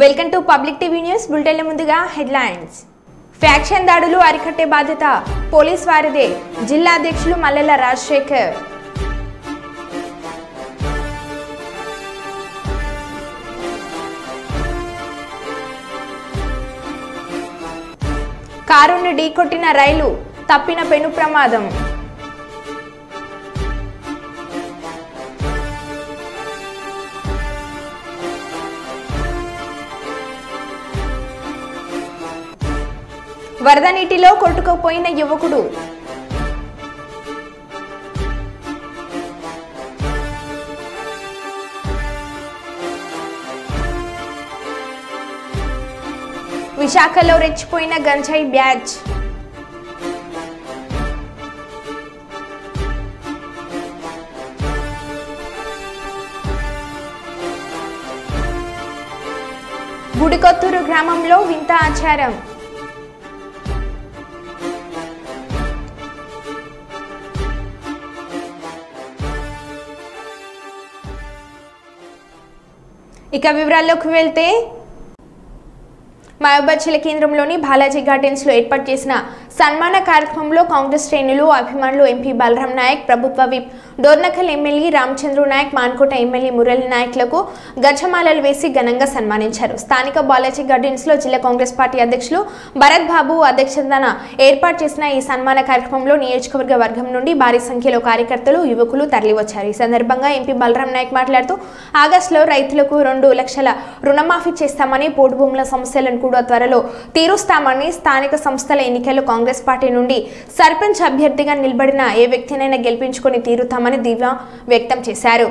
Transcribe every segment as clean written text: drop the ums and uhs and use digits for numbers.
Welcome to public TV news బులెటిన్ల ముందుగా headlines. Faction దాడులు అరికట్టే బాధ్యత పోలీస్ వారిదే, జిల్లా అధ్యక్షులు మల్లెల రాజశేఖర్. కారును ఢీకొట్టిన రైలు, తప్పిన పెను ప్రమాదం. వరద నీటిలో కొట్టుకుపోయిన యువకుడు. విశాఖలో రెచ్చిపోయిన గంజాయి బ్యాచ్. గుడికొత్తూరు గ్రామంలో వింత ఆచారం. ఇక వివరాల్లోకి వెళ్తే మహబూబాబాద్ జిల్లా కేంద్రంలోని బాలాజీ గార్డెన్స్ లో ఏర్పాటు చేసిన సన్మాన కార్యక్రమంలో కాంగ్రెస్ శ్రేణులు, అభిమానులు, ఎంపీ బలరాం నాయక్, ప్రభుత్వ whip Dornakal MLA Ramachandra Naik, Manukota MLA Murali నాయక్లకు గజమాలలు వేసి ఘనంగా సన్మానించారు. స్థానిక బాలాజీ గార్డెన్స్ లో జిల్లా కాంగ్రెస్ పార్టీ అధ్యక్షులు భరత్ బాబు అధ్యక్షతన ఏర్పాటు చేసిన ఈ సన్మాన కార్యక్రమంలో నియోజకవర్గ వర్గం నుండి భారీ సంఖ్యలో కార్యకర్తలు, యువకులు తరలివచ్చారు. ఈ సందర్భంగా ఎంపీ బలరాం నాయక్ మాట్లాడుతూ ఆగస్టులో రైతులకు 2 లక్షల రుణమాఫీ చేస్తామని, పోడు భూముల సమస్యలను కూడా త్వరలో తీరుస్తామని, స్థానిక సంస్థల ఎన్నికల్లో కాంగ్రెస్ పార్టీ నుండి సర్పంచ్ అభ్యర్థిగా నిలబడిన ఏ వ్యక్తినైనా గెలిపించుకొని తీరుతామని ధీమా వ్యక్తం చేశారు.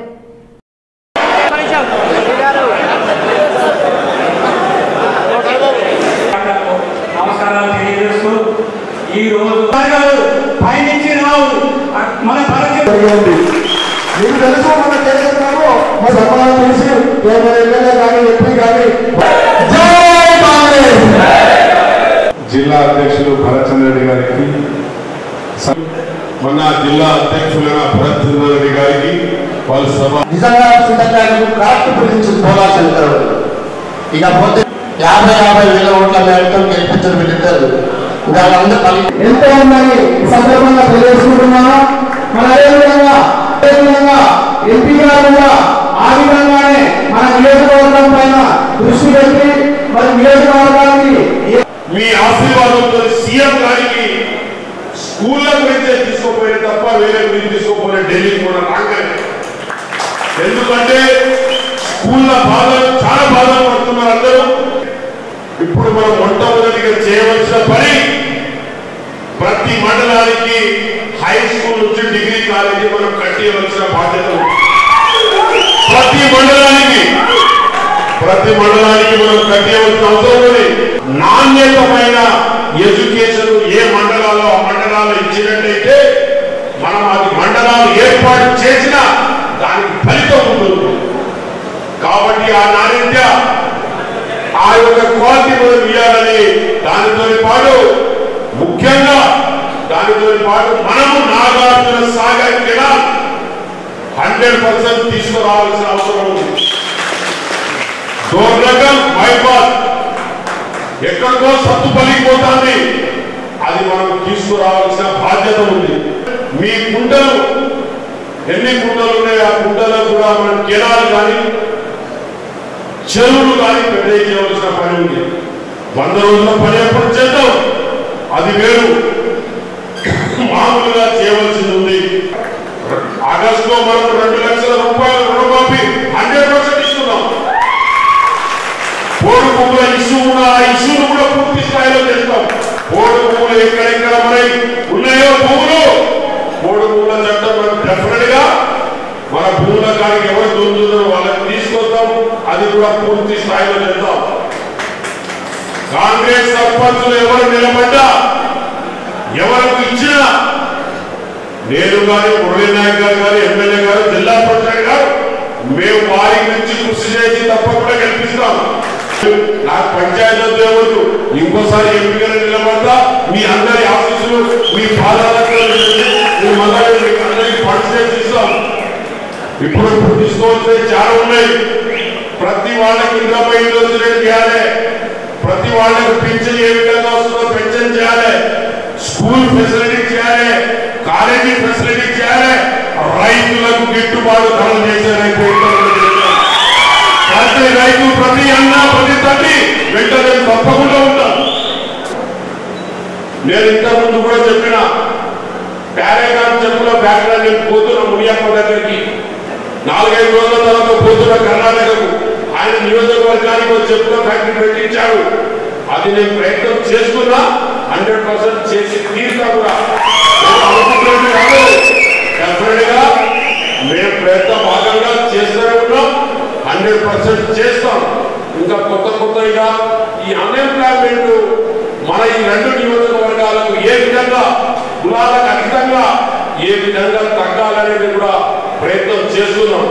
జిల్లా అధ్యక్షులు భరత్చంద్ర రెడ్డి గారికి, మన జిల్లా అధ్యక్షులైన భరత్చంద్ర రెడ్డి గారికి వాళ్ళ సభ నిజంగా క్రాఫ్ట్ గురించి పోలాశంకర్ ఇకపోతే 50,000 ఓట్ల మేరతో గెలిపించిన వీళ్ళిద్దరు వాళ్ళందరూ ఎంతో ఉందని సందర్భంగా తెలియజేసుకుంటున్నాను. మన అదేవిధంగా ఎంపీ గారు కూడా ఆ విధంగానే మన నియోజకవర్గం పైన దృష్టి పెట్టి మరి నియోజకవర్గానికి మీ ఆశీర్వాదంతో సీఎం గారికి స్కూళ్ళ గురించే తీసుకోపోయిన తప్ప వేరే గురించి తీసుకోపోయిన ఢిల్లీకి కూడా రాగానే. ఎందుకంటే స్కూళ్ళ బాధలు చాలా బాధలు పడుతున్నారు అందరూ. ఇప్పుడు మనం మొట్టమొదటిగా చేయవలసిన పని ప్రతి మండలానికి హై స్కూల్ నుంచి డిగ్రీ కాలేజీ మనం కట్టియవలసిన బాధ్యత ఉంది. ప్రతి మండలానికి మనం కట్టియవలసిన అవసరం ఉంది. నాణ్యతమైన ఎడ్యుకేషన్ ఏ మండలాల్లో ఆ మండలాల్లో ఇచ్చినట్టయితే మనం అది మండలాలు ఏర్పాటు చేసినా దానికి ఫలితం ఉంటుంది. కాబట్టి ఆ నాణ్యత, ఆ యొక్క క్వాలిటీ మనం ఇవ్వాలని, దానితో పాటు ముఖ్యంగా మనము నాగార్జున సాగర్ కెనాల్ 100% తీసుకురావాల్సిన అవసరం ఉంది. డోర్నకల్ బైపాస్ ఎక్కడికో సత్తుపల్లిపోతాన్ని అది మనం తీసుకురావాల్సిన బాధ్యత ఉంది. మీ కుంటలు ఎన్ని కుంటలు ఉన్నాయి, ఆ కుంటలకు కూడా మనం కెనాల్ కానీ చెరువులు కానీ పెద్ద చేయవలసిన పని ఉంది. 100 రోజుల పని ఎప్పుడు చేద్దాం, అది వేరు. మామూలుగా చేయవలసింది ఉంది. ఆగస్టులో మనం 2 లక్షల రూపాయల రుణమాఫీ 100% ఇస్తున్నాం. పోడు భూముల ఇష్యూ ఉన్న ఆ ఇష్యూను కూడా పూర్తి స్థాయిలో చేస్తాం. పోడు భూములు ఎక్కడెక్కడ మనకి ఉన్నాయో భూములు, పోడు భూముల చట్టం మనం డెఫినెట్ గా మన భూముల కాడికి ఎవరు దొరుకుతుందో వాళ్ళని తీసుకొస్తాం. అది కూడా పూర్తి స్థాయిలో చేద్దాం. కాంగ్రెస్ సర్పంచులు ఎవరు నిలబడ్డా, ఎవరికి ఇచ్చినా, నేను కానీ మురళీ నాయక్ గారు కానీ ఎమ్మెల్యే గారు జిల్లా పరిషత్ గారు మేము వారి నుంచి కృషి చేసి తప్పకుండా గెలిపిస్తాం. నాకు పంచాయతీ దేవుడు ఇంకోసారి ఎంపీగా నిలబడతా. మీ అందరి ఆఫీసులు, మీ పాదాలకు అందరికి పరిచయం ఇస్తాం. ఇప్పుడు తీసుకోవాల్సిన చాలా ఉన్నాయి. ప్రతి వాళ్ళకి ఇంద్రపై ఇల్లు వచ్చినట్టు చేయాలి, ప్రతి వాళ్ళకి పెన్షన్ ఏ విధంగా వస్తుందో పెన్షన్ చేయాలి, స్కూల్ ఫెసిలిటీ చేయాలి, కాలేజీ ఫెసిలిటీ చేయాలి, రైతులకు గిట్టుబాటు ధరలు చేసే ప్రతి రైతు ప్రతి అన్న ప్రతి తల్లి వెంటనే తప్పకుండా ఉంటాను. నేను ఇంతకుముందు కూడా చెప్పిన ప్యారేగాన్ చెప్పుల ఫ్యాక్టరీ నేను పోతున్న మునియప్ప దగ్గరికి 4-5 రోజుల తర్వాత పోతున్న కర్ణాటకకు ఆయన నియోజకవర్గానికి ఒక చెప్పుల ఫ్యాక్టరీ పెట్టించాడు. అది నేను ప్రయత్నం చేస్తున్నా, 100% చేసి తీరుతా కూడా. డెఫినెట్ గా మేము ప్రయత్న భాగంగా చేస్తూనే ఉన్నాం, 100% చేస్తాం. ఇంకా కొత్తగా ఈ అన్ఎంప్లాయ్మెంట్ మన ఈ 2 నియోజకవర్గాలకు ఏ విధంగా కులాలకు అతీతంగా ఏ విధంగా తగ్గాలనేది కూడా ప్రయత్నం చేస్తున్నాం.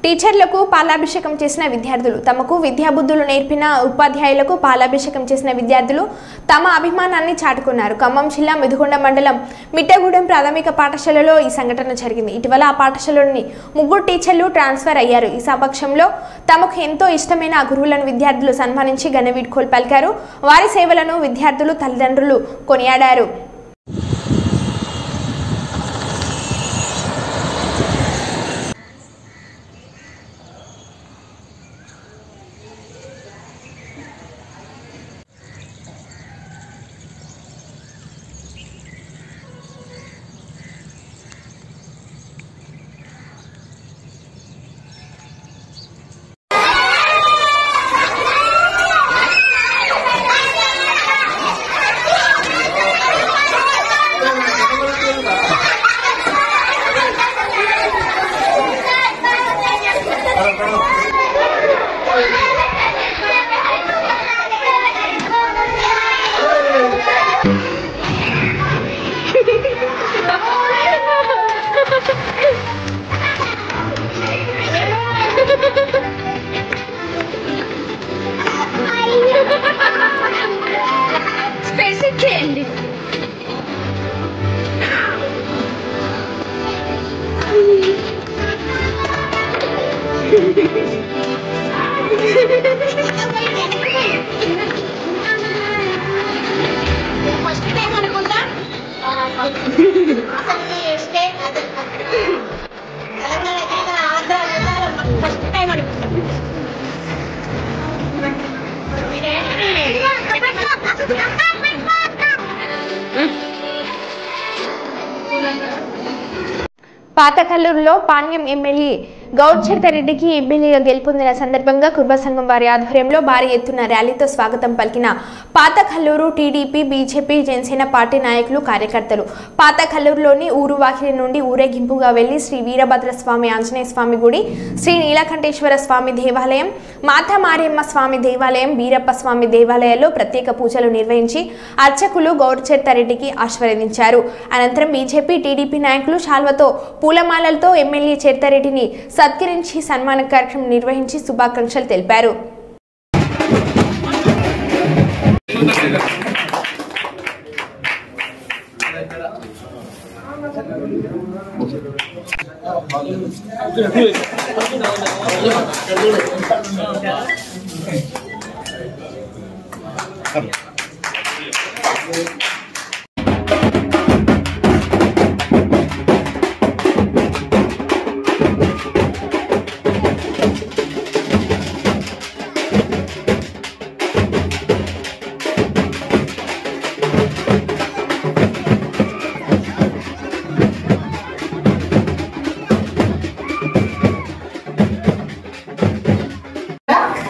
టీచర్లకు పాలాభిషేకం చేసిన విద్యార్థులు. తమకు విద్యాబుద్ధులు నేర్పిన ఉపాధ్యాయులకు పాలాభిషేకం చేసిన విద్యార్థులు తమ అభిమానాన్ని చాటుకున్నారు. ఖమ్మం జిల్లా మెదుగొండ మండలం మిట్టగూడెం ప్రాథమిక పాఠశాలలో ఈ సంఘటన జరిగింది. ఇటీవల ఆ పాఠశాలలోని 3 టీచర్లు ట్రాన్స్ఫర్ అయ్యారు. ఈ సమక్షంలో తమకు ఎంతో ఇష్టమైన ఆ గురువులను విద్యార్థులు సన్మానించి ఘన వీడ్కోలు పలికారు. వారి సేవలను విద్యార్థులు తల్లిదండ్రులు కొనియాడారు. పాతకల్లూరులో పాణ్యం ఎమ్మెల్యే గౌడ్చర్తరెడ్డికి ఎమ్మెల్యేగా గెలుపొందిన సందర్భంగా కుర్బ సంఘం వారి ఆధ్వర్యంలో భారీ ఎత్తున ర్యాలీతో స్వాగతం పలికిన పాతకల్లూరు టీడీపీ, బీజేపీ, జనసేన పార్టీ నాయకులు, కార్యకర్తలు. పాతకల్లూరులోని ఊరువాకిలి నుండి ఊరేగింపుగా వెళ్లి శ్రీ వీరభద్రస్వామి ఆంజనేయ స్వామి గుడి, శ్రీ నీలకంఠేశ్వర స్వామి దేవాలయం, మాతా మారియమ్మ స్వామి దేవాలయం, బీరప్ప స్వామి దేవాలయాల్లో ప్రత్యేక పూజలు నిర్వహించి అర్చకులు గౌడ్చర్తరెడ్డికి ఆశీర్వదించారు. అనంతరం బీజేపీ, టీడీపీ నాయకులు శాల్వతో పూలమాలలతో ఎమ్మెల్యే చెర్తారెడ్డిని సత్కరించి సన్మాన కార్యక్రమం నిర్వహించి శుభాకాంక్షలు తెలిపారు.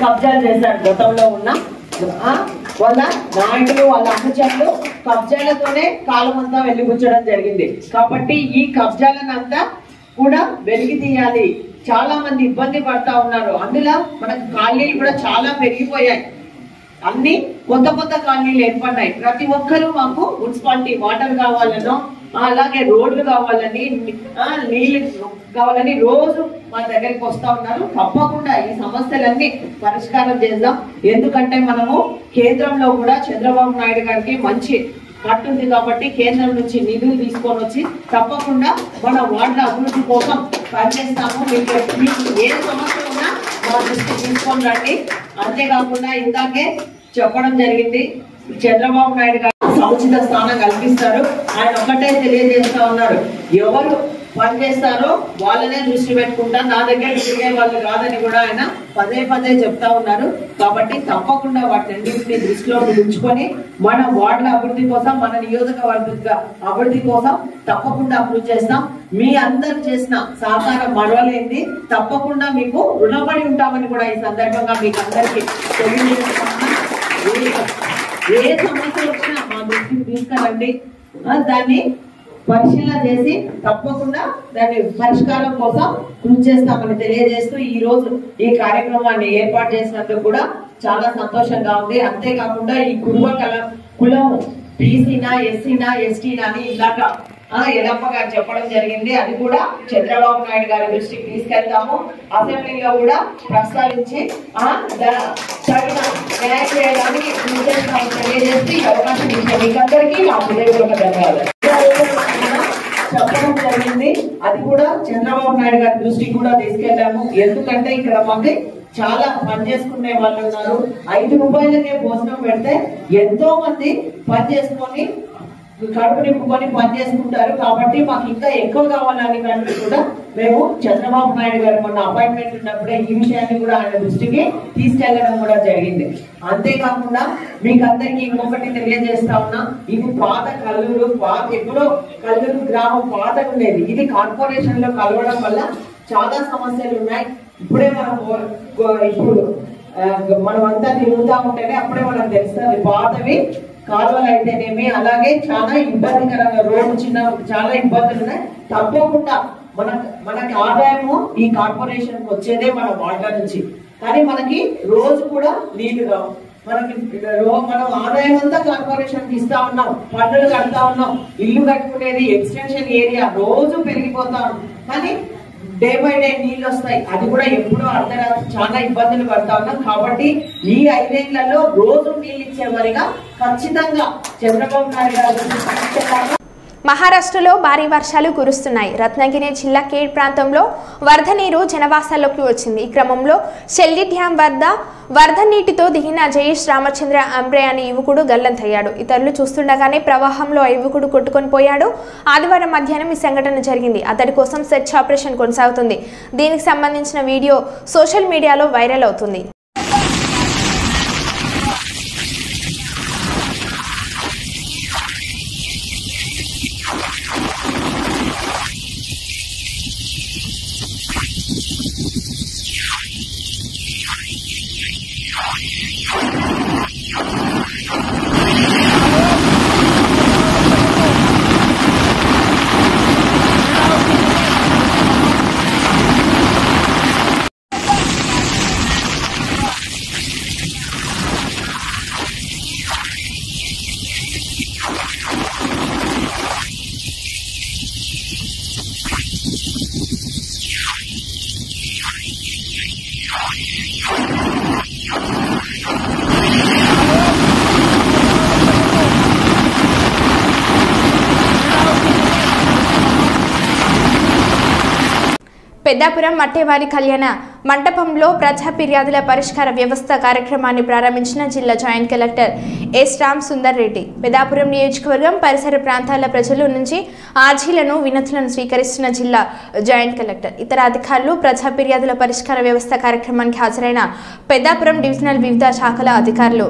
కబ్జాలు చేశారు. గతంలో ఉన్న వాళ్ళ నాయకులు, వాళ్ళ అనుచరులు కబ్జాలతోనే కాలం అంతా వెలిబుచ్చడం జరిగింది. కాబట్టి ఈ కబ్జాలనంతా కూడా వెలికి తీయాలి. చాలా మంది ఇబ్బంది పడతా ఉన్నారు. అందులో మనకు కాలనీలు కూడా చాలా పెరిగిపోయాయి. అన్ని కొత్త కొత్త కాలనీలు ఏర్పడినాయి. ప్రతి ఒక్కరూ మాకు మున్సిపాలిటీ వాటర్ కావాలనో, అలాగే రోడ్లు కావాలని, నీళ్లు కావాలని రోజు మా దగ్గరికి వస్తా ఉన్నారు. తప్పకుండా ఈ సమస్యలన్నీ పరిష్కారం చేద్దాం. ఎందుకంటే మనము కేంద్రంలో కూడా చంద్రబాబు నాయుడు గారికి మంచి పట్టుంది కాబట్టి కేంద్రం నుంచి నిధులు తీసుకొని వచ్చి తప్పకుండా మన వార్డుల అభివృద్ధి కోసం పనిచేస్తాము. మీకు ఏ సమస్య ఉన్నా మా దృష్టికి తీసుకొని రండి. అంతేకాకుండా ఇందాకే చెప్పడం జరిగింది, చంద్రబాబు నాయుడు గారు సముచిత స్థానం కల్పిస్తారు. ఆయన ఒక్కటే తెలియజేస్తా ఉన్నారు, ఎవరు పని చేస్తారో వాళ్ళనే దృష్టి పెట్టుకుంటా, నా దగ్గర తిరిగే వాళ్ళు కాదని కూడా ఆయన పదే పదే చెప్తా ఉన్నారు. కాబట్టి తప్పకుండా వాటిని దృష్టిలో ఉంచుకొని మన వార్డుల అభివృద్ధి కోసం, మన నియోజకవర్గ అభివృద్ధి కోసం తప్పకుండా అభివృద్ధి చేస్తాం. మీ అందరు చేసిన సహకారం మరవలేంది, తప్పకుండా మీకు రుణపడి ఉంటామని కూడా ఈ సందర్భంగా మీకు అందరికీ తెలియజేస్తున్నా. ఏ సమస్య వచ్చినా మా దృష్టికి తీసుకురండి, దాన్ని పరిశీలన చేసి తప్పకుండా దాని పరిష్కారం కోసం కృషి చేస్తామని తెలియజేస్తూ ఈ రోజు ఈ కార్యక్రమాన్ని ఏర్పాటు చేసినందుకు కూడా చాలా సంతోషంగా ఉంది. అంతేకాకుండా ఈ కులం బీసీనా, ఎస్సీనా, ఎస్టీనా అని ఇలాగ ఎల్లప్ప గారు చెప్పడం జరిగింది. అది కూడా చంద్రబాబు నాయుడు గారి దృష్టికి తీసుకెళ్తాము. అసెంబ్లీలో కూడా ప్రస్తావించి తగిన న్యాయం చేయడానికి తెలియజేసి ఈ అవకాశం ఇచ్చిన మీకందరికీ నా హృదయపూర్వక ధన్యవాదాలు చెప్పడం జరిగింది. అది కూడా చంద్రబాబు నాయుడు గారి దృష్టికి కూడా తీసుకెళ్లాము. ఎందుకంటే ఇక్కడ మాకు చాలా పని చేసుకునే వాళ్ళు ఉన్నారు. 5 రూపాయలకే భోజనం పెడితే ఎంతో మంది పని చేసుకొని కడుపు నింపుకొని పని చేసుకుంటారు. కాబట్టి మాకు ఇంకా ఎక్కువ కావాలని కానీ కూడా మేము చంద్రబాబు నాయుడు గారు మొన్న అపాయింట్మెంట్ ఉన్నప్పుడే ఈ విషయాన్ని కూడా ఆయన దృష్టికి తీసుకెళ్లడం కూడా జరిగింది. అంతేకాకుండా మీకు అందరికీ ఇంకొకటి తెలియజేస్తా ఉన్నా, ఇది పాత కల్లూరు, ఎప్పుడో కల్లూరు గ్రామం పాత ఉండేది. ఇది కార్పొరేషన్ లో కలవడం వల్ల చాలా సమస్యలు ఉన్నాయి. ఇప్పుడే ఇప్పుడు మనం అంతా తిరుగుతా ఉంటేనే అప్పుడే మనకు తెలుస్తుంది. పాతవి కాలువలు అయితేనేమి, అలాగే చాలా ఇబ్బందికరంగా రోడ్డు చిన్న చాలా ఇబ్బందులు ఉన్నాయి. తప్పకుండా మనకి ఆదాయము ఈ కార్పొరేషన్ కి వచ్చేదే మన వాటర్ నుంచి, కానీ మనకి రోజు కూడా నీళ్లు రావు. మనం ఆదాయం అంతా కార్పొరేషన్ కి ఇస్తా ఉన్నాం, పన్నులు కడతా ఉన్నాం, ఇల్లు కట్టుకునేది ఎక్స్టెన్షన్ ఏరియా రోజు పెరిగిపోతా ఉన్నాం, కానీ డే బై డే నీళ్ళు వస్తాయి. అది కూడా ఎప్పుడో అర్ధరాత్రి చాలా ఇబ్బందులు పడతా ఉన్నాం. కాబట్టి ఈ 5 ఏళ్లలో రోజు నీళ్ళు ఇచ్చేవారిగా ఖచ్చితంగా చంద్రబాబు నాయుడు గారు. మహారాష్ట్రలో భారీ వర్షాలు కురుస్తున్నాయి. రత్నగిరి జిల్లా కేడ్ ప్రాంతంలో వరద నీరు జనవాసాల్లోకి వచ్చింది. ఈ క్రమంలో షెల్లి డ్యాం వద్ద వరద నీటితో దిగిన జయేష్ రామచంద్ర అంబ్రే అనే యువకుడు గల్లంతయ్యాడు. ఇతరులు చూస్తుండగానే ప్రవాహంలో ఆ యువకుడు కొట్టుకొని పోయాడు. ఆదివారం మధ్యాహ్నం ఈ సంఘటన జరిగింది. అతడి కోసం సెర్చ్ ఆపరేషన్ కొనసాగుతుంది. దీనికి సంబంధించిన వీడియో సోషల్ మీడియాలో వైరల్ అవుతుంది. పెద్దాపురం మట్టేవారి కళ్యాణ మంటపంలో ప్రజా ఫిర్యాదుల పరిష్కార వ్యవస్థ కార్యక్రమాన్ని ప్రారంభించిన జిల్లా joint collector S Ram Sundar Reddy. Peddapuram నియోజకవర్గం పరిసర ప్రాంతాల ప్రజల నుంచి ఆర్జీలను వినతులను స్వీకరిస్తున్న జిల్లా జాయింట్ కలెక్టర్, ఇతర అధికారులు ప్రజా ఫిర్యాదుల పరిష్కార వ్యవస్థ కార్యక్రమానికి హాజరైన పెద్దాపురం డివిజనల్ వివిధ శాఖల అధికారులు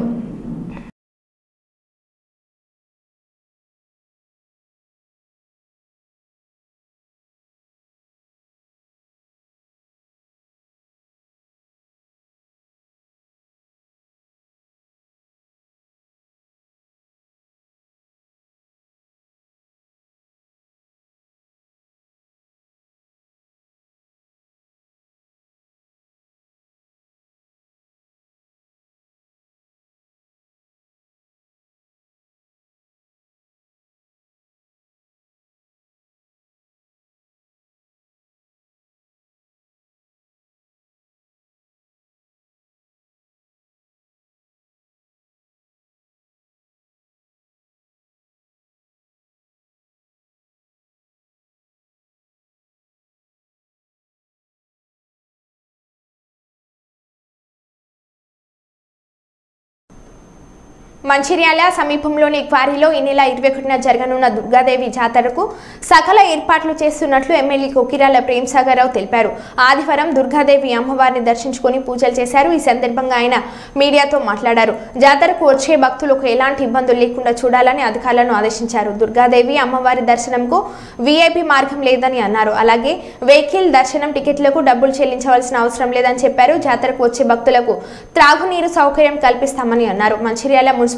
మంచిర్యాల సమీపంలోని క్వారీలో ఈ నెల 21న జరగనున్న దుర్గాదేవి జాతరకు సకల ఏర్పాట్లు చేస్తున్నట్లు ఎమ్మెల్యే కొకిరాల ప్రేమ్సాగర్రావు తెలిపారు. ఆదివారం దుర్గాదేవి అమ్మవారిని దర్శించుకుని పూజలు చేశారు. ఈ సందర్భంగా ఆయన మీడియాతో మాట్లాడారు. జాతరకు వచ్చే భక్తులకు ఎలాంటి ఇబ్బందులు లేకుండా చూడాలని అధికారులను ఆదేశించారు. దుర్గాదేవి అమ్మవారి దర్శనంకు వీఐపీ మార్గం లేదని అన్నారు. అలాగే వెహికల్ దర్శనం టికెట్లకు డబ్బులు చెల్లించవలసిన అవసరం లేదని చెప్పారు. జాతరకు వచ్చే భక్తులకు త్రాగునీరు సౌకర్యం కల్పిస్తామని అన్నారు. మంచిర్యాల మున్సిపల్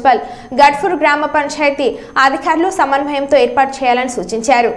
గడ్ఫూర్ గ్రామ పంచాయతీ అధికారులు సమన్వయంతో ఏర్పాటు చేయాలని సూచించారు.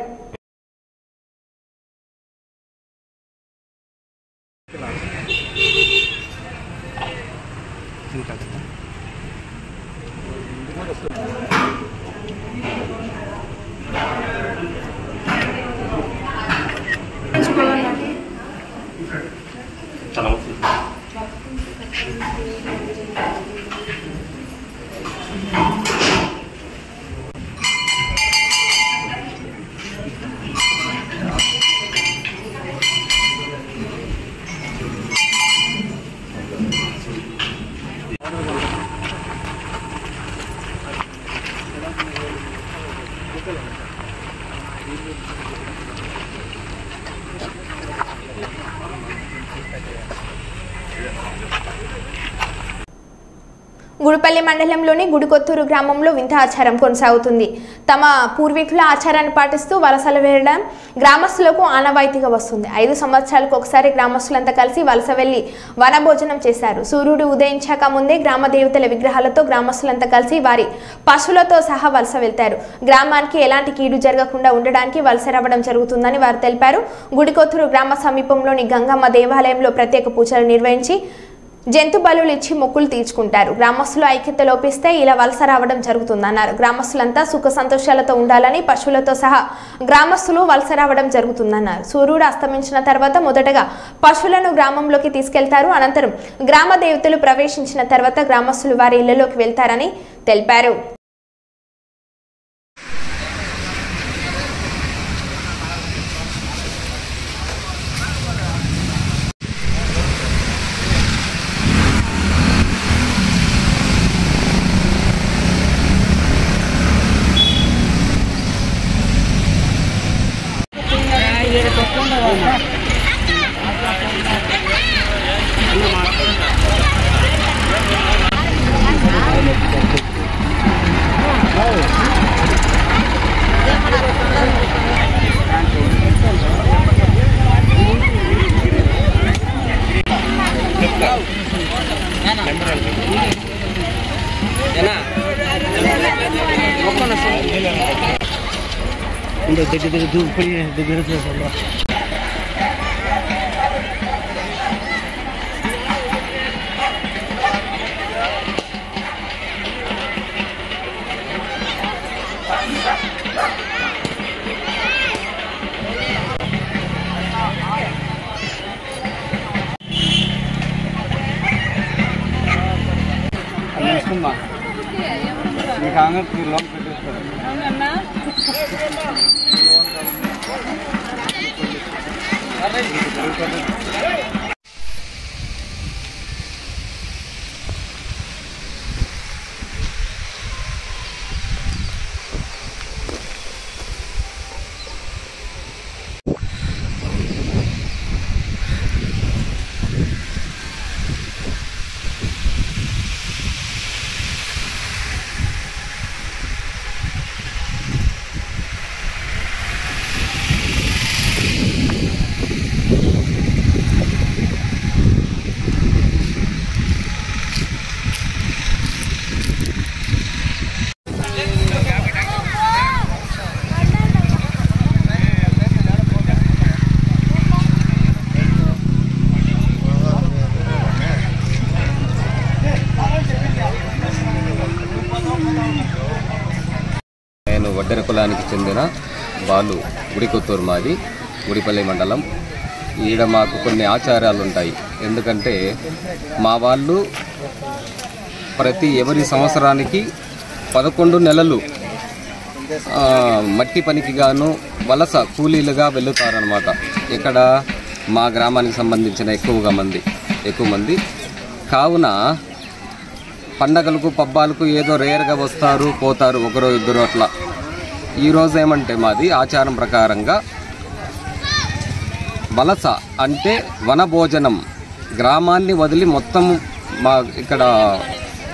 గుడిపల్లి మండలంలోని గుడికొత్తూరు గ్రామంలో వింత ఆచారం కొనసాగుతుంది. తమ పూర్వీకుల ఆచారాన్ని పాటిస్తూ వలసలు వేయడం గ్రామస్తులకు ఆనవాయితీగా వస్తుంది. 5 సంవత్సరాలకు ఒకసారి గ్రామస్తులంతా కలిసి వలస వెళ్లి వనభోజనం చేశారు. సూర్యుడు ఉదయించాక ముందే గ్రామ దేవతల విగ్రహాలతో గ్రామస్తులంతా కలిసి వారి పశువులతో సహా వలస వెళ్తారు. గ్రామానికి ఎలాంటి కీడు జరగకుండా ఉండడానికి వలస రావడం జరుగుతుందని వారు తెలిపారు. గుడికొత్తూరు గ్రామ సమీపంలోని గంగమ్మ దేవాలయంలో ప్రత్యేక పూజలు నిర్వహించి జంతు బలులు ఇచ్చి మొక్కులు తీర్చుకుంటారు. గ్రామస్తులు ఐక్యత లోపిస్తే ఇలా వలస రావడం జరుగుతుందన్నారు. గ్రామస్తులంతా సుఖ సంతోషాలతో ఉండాలని పశువులతో సహా గ్రామస్తులు వలస రావడం జరుగుతుందన్నారు. సూర్యుడు అస్తమించిన తర్వాత మొదటగా పశువులను గ్రామంలోకి తీసుకెళ్తారు. అనంతరం గ్రామ దేవతలు ప్రవేశించిన తర్వాత గ్రామస్తులు వారి ఇళ్లలోకి వెళ్తారని తెలిపారు. వడ్డెర కులానికి చెందిన బాలు. గుడికొత్తూరు మాది, గుడిపల్లి మండలం. ఈడ మాకు కొన్ని ఆచారాలు ఉంటాయి. ఎందుకంటే మా వాళ్ళు ఎవరి సంవత్సరానికి 11 నెలలు మట్టి పనికి గాను వలస కూలీలుగా వెళ్తారనమాట. ఇక్కడ మా గ్రామానికి సంబంధించిన ఎక్కువ మంది కావున పండగలకు పబ్బాలకు ఏదో రేర్గా వస్తారు పోతారు, ఒకరో ఇద్దరు అట్లా. ఈరోజు ఏమంటే మాది ఆచారం ప్రకారంగా వలస అంటే వనభోజనం, గ్రామాన్ని వదిలి మొత్తం మా ఇక్కడ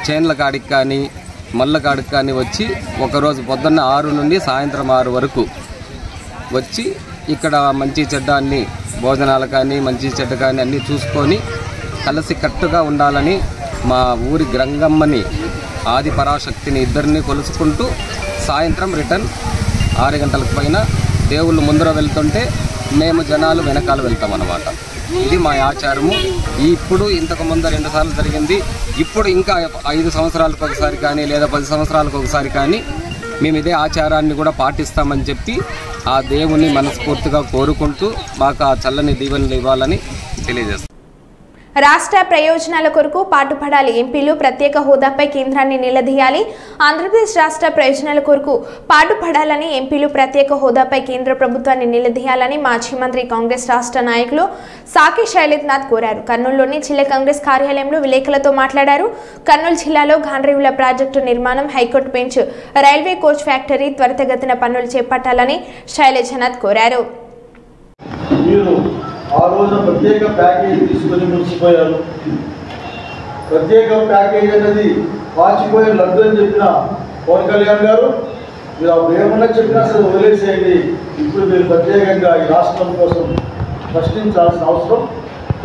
చేన్ల కాడికి కానీ మల్ల కాడికి కానీ వచ్చి ఒకరోజు పొద్దున్న 6 నుండి సాయంత్రం 6 వరకు వచ్చి ఇక్కడ మంచి చెడ్డ అన్ని భోజనాలు కానీ మంచి చెడ్డ కానీ అన్నీ చూసుకొని కలిసి కట్టుగా ఉండాలని మా ఊరి గంగమ్మని ఆది పరాశక్తిని ఇద్దరిని కొలుసుకుంటూ సాయంత్రం రిటర్న్ 6 గంటలకు పైన దేవుళ్ళు ముందర వెళ్తుంటే మేము జనాలు వెనకాల వెళ్తామన్నమాట. ఇది మా ఆచారము. ఇప్పుడు ఇంతకు ముందు 2 సార్లు జరిగింది. ఇప్పుడు ఇంకా 5 సంవత్సరాలకు ఒకసారి కానీ లేదా 10 సంవత్సరాలకు ఒకసారి కానీ మేము ఇదే ఆచారాన్ని కూడా పాటిస్తామని చెప్పి ఆ దేవుని మనస్ఫూర్తిగా కోరుకుంటూ మాకు ఆ చల్లని దీవెనలు ఇవ్వాలని తెలియజేస్తాం. రాష్ట్ర ప్రయోజనాల కొరకు పాటుపడాలి. ఎంపీలు ప్రత్యేక హోదాపై కేంద్రాన్ని నిలదీయాలి. ఆంధ్రప్రదేశ్ రాష్ట్ర ప్రయోజనాల కొరకు పాటుపడాలని ఎంపీలు ప్రత్యేక హోదాపై కేంద్ర ప్రభుత్వాన్ని నిలదీయాలని మాజీ మంత్రి కాంగ్రెస్ రాష్ట్ర నాయకులు సాకి శైలజ్నాథ్ కోరారు. కర్నూలులోని జిల్లా కాంగ్రెస్ కార్యాలయంలో విలేకరులతో మాట్లాడారు. కర్నూలు జిల్లాలో గాండ్రేవుల ప్రాజెక్టు నిర్మాణం, high court bench, railway coach factory త్వరితగతిన పనులు చేపట్టాలని శైలజ్నాథ్ కోరారు. ఆ రోజున ప్రత్యేక ప్యాకేజీ తీసుకొని మురిసిపోయారు. ప్రత్యేక ప్యాకేజీ అనేది వాచిపోయే లడ్డు అని చెప్పిన పవన్ కళ్యాణ్ గారు, మీరు అప్పుడు ఏమన్నా చెప్పినా సరే వదిలేసేయండి, ఇప్పుడు మీరు ప్రత్యేకంగా ఈ రాష్ట్రం కోసం ప్రశ్నించాల్సిన అవసరం,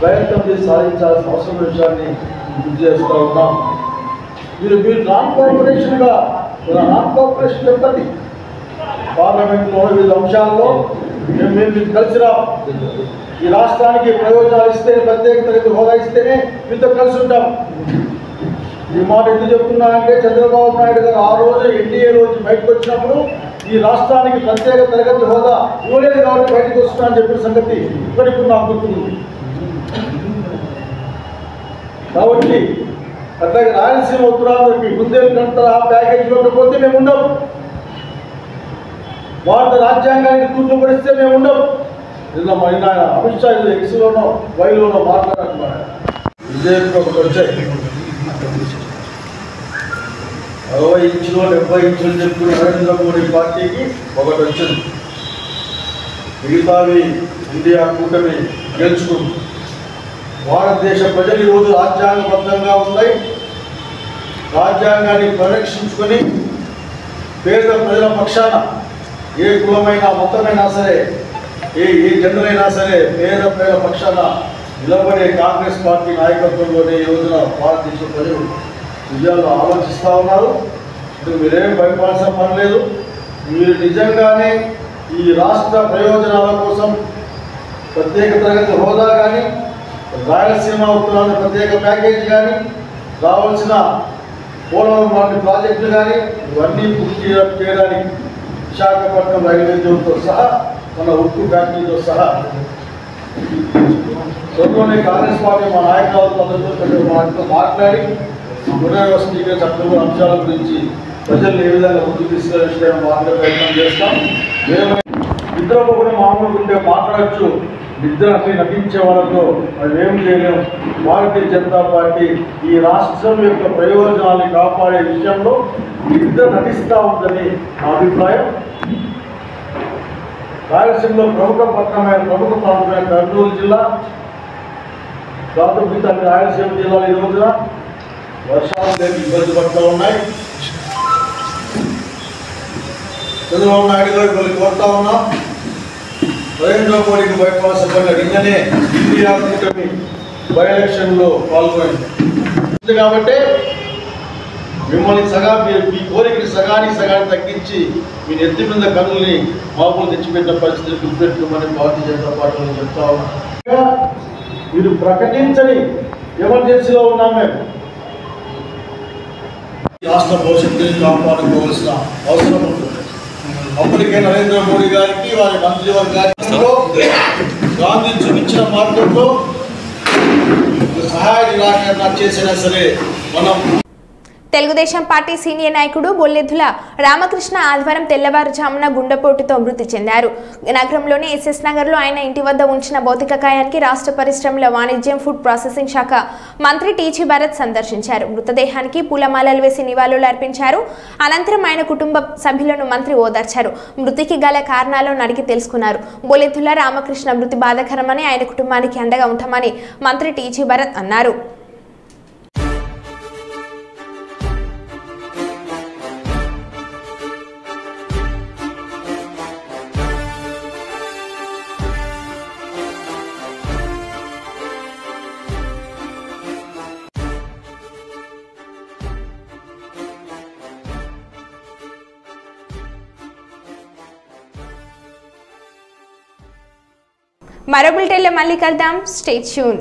ప్రయత్నం చేసి సాధించాల్సిన అవసరం విషయాన్ని గుర్తు చేస్తూ ఉన్నాం. మీరు నాన్ కోఆపరేషన్ చెప్పండి. పార్లమెంట్లో వివిధ అంశాల్లో మేము కలిసి ఈ రాష్ట్రానికి ప్రయోజనాలు ఇస్తే, ప్రత్యేక తరగతి హోదా ఇస్తేనే మీతో కలిసి ఉంటాం. ఈ మాట ఎందుకు చెప్తున్నా అంటే చంద్రబాబు నాయుడు గారు ఆ రోజు ఎన్డీఏ రోజు బయటకు వచ్చినప్పుడు ఈ రాష్ట్రానికి ప్రత్యేక తరగతి హోదా ఇవ్వలేదు కాబట్టి బయటకు వస్తున్నా అని చెప్పిన సంగతి ఇప్పుడు నాకు గుర్తుంది. కాబట్టి అట్లాగే రాయలసీమ ఉత్తరాంధ్రకి బుందేల్ఖండ్ ప్యాకేజీలో పోతే మేము ఉండం. భారత రాజ్యాంగానికి తూట్లు పడిస్తే మేము ఉండం. నిన్న అమిత్ షా ఎక్స్లోనో వైలోనో మాట్లాడుతున్నారు. విజయకు ఒకటి వచ్చాయి 60 ఇంచులు 70 ఇంచులు చెప్పుకున్న నరేంద్ర మోడీ పార్టీకి ఒకటి వచ్చింది. మిగతావి ఇండియా కూటమి గెలుచుకుంది. భారతదేశ ప్రజలు ఈరోజు రాజ్యాంగబద్ధంగా ఉన్నాయి. రాజ్యాంగాన్ని పరిరక్షించుకొని పేద ప్రజల పక్షాన ఏ కులమైనా మతమైనా సరే, ఏ జెండర్ అయినా సరే పేద ప్రజల పక్షాన నిలబడే కాంగ్రెస్ పార్టీ నాయకత్వంలోనే ఈ రోజున భారతదేశ ప్రజలు విజయాలు ఆలోచిస్తూ ఉన్నారు. ఇప్పుడు మీరేం భయపడాల్సిన పని లేదు. మీరు నిజంగానే ఈ రాష్ట్ర ప్రయోజనాల కోసం ప్రత్యేక తరగతి హోదా కానీ, రాయలసీమ ఉత్తరాంధ్ర ప్రత్యేక ప్యాకేజీ కానీ, రావాల్సిన పోలవరం లాంటి ప్రాజెక్టులు కానీ ఇవన్నీ పూర్తి చేయడానికి విశాఖపట్నం రైల్వే జోన్తో సహా, మన ఉక్కు ఫ్యాక్టరీతో సహా త్వరలోనే కాంగ్రెస్ పార్టీ మా నాయకులతో మాట్లాడి పునర్వ్యవస్థీకరణ చట్టంలో అంశాల గురించి ప్రజలను ఏ విధంగా ముందుకు తీసుకెళ్ళే మాట్లాడే ప్రయత్నం చేస్తాం. మేము ఇద్దరు కూడా మామూలుగా ఉంటే మాట్లాడచ్చు, నిద్ర నటించే వాళ్ళతో అది ఏం చేయలేము. భారతీయ జనతా పార్టీ ఈ రాష్ట్రం యొక్క ప్రయోజనాన్ని కాపాడే విషయంలో నిద్ర నటిస్తూ ఉందని నా అభిప్రాయం. రాయలసీమలో ప్రముఖ ప్రాంతమైన కర్నూలు జిల్లా, దాదాపు రాయలసీమ జిల్లాలో ఈ రోజున వర్షాలు లేని ఇబ్బంది పడుతూ ఉన్నాయి. చంద్రబాబు నాయుడు గారు కొన్ని కోరుతా ఉన్నాం, నరేంద్ర మోడీకి బయటపడాల్సిన నిన్ననే ఇండియా కూటమి బై ఎలక్షన్లో పాల్గొంది. కాబట్టి మిమ్మల్ని మీ కోరికని సగానికి తగ్గించి మీ నెత్తి మీద కన్నుల్ని మామూలు తెచ్చిపెట్టిన పరిస్థితులు గుర్తుపెట్టుకోమని భారతీయ జనతా పార్టీలో చెప్తా ఉన్నాం. మీరు ప్రకటించని ఎమర్జెన్సీలో ఉన్నాం. మేము రాష్ట్ర భవిష్యత్తుని కాపాడుకోవాల్సిన అవసరం ఉంటుంది. అప్పటికే నరేంద్ర మోడీ గారికి వారి మంత్రివర్గానికి గాంధీ చూపించిన మార్గంలో సహాయ నిరాకరణ చేసినా సరే మనం తెలుగుదేశం పార్టీ సీనియర్ నాయకుడు బొల్లెద్దుల రామకృష్ణ ఆదివారం తెల్లవారుజామున గుండెపోటుతో మృతి చెందారు. నగరంలోని ఎస్ఎస్ నగర్లో ఆయన ఇంటి వద్ద ఉంచిన భౌతిక కాయానికి రాష్ట్ర పరిశ్రమల వాణిజ్యం ఫుడ్ ప్రాసెసింగ్ శాఖ మంత్రి టీజీ భరత్ సందర్శించారు. మృతదేహానికి పూలమాలలు వేసి నివాళులు అర్పించారు. అనంతరం ఆయన కుటుంబ సభ్యులను మంత్రి ఓదార్చారు. మృతికి గల కారణాలను అడిగి తెలుసుకున్నారు. బొల్లెద్దుల రామకృష్ణ మృతి బాధాకరమని, ఆయన కుటుంబానికి అండగా ఉంటామని మంత్రి టీజీ భరత్ అన్నారు. మరో బులెటిన్లో మళ్ళీ కలుద్దాం. Stay tune.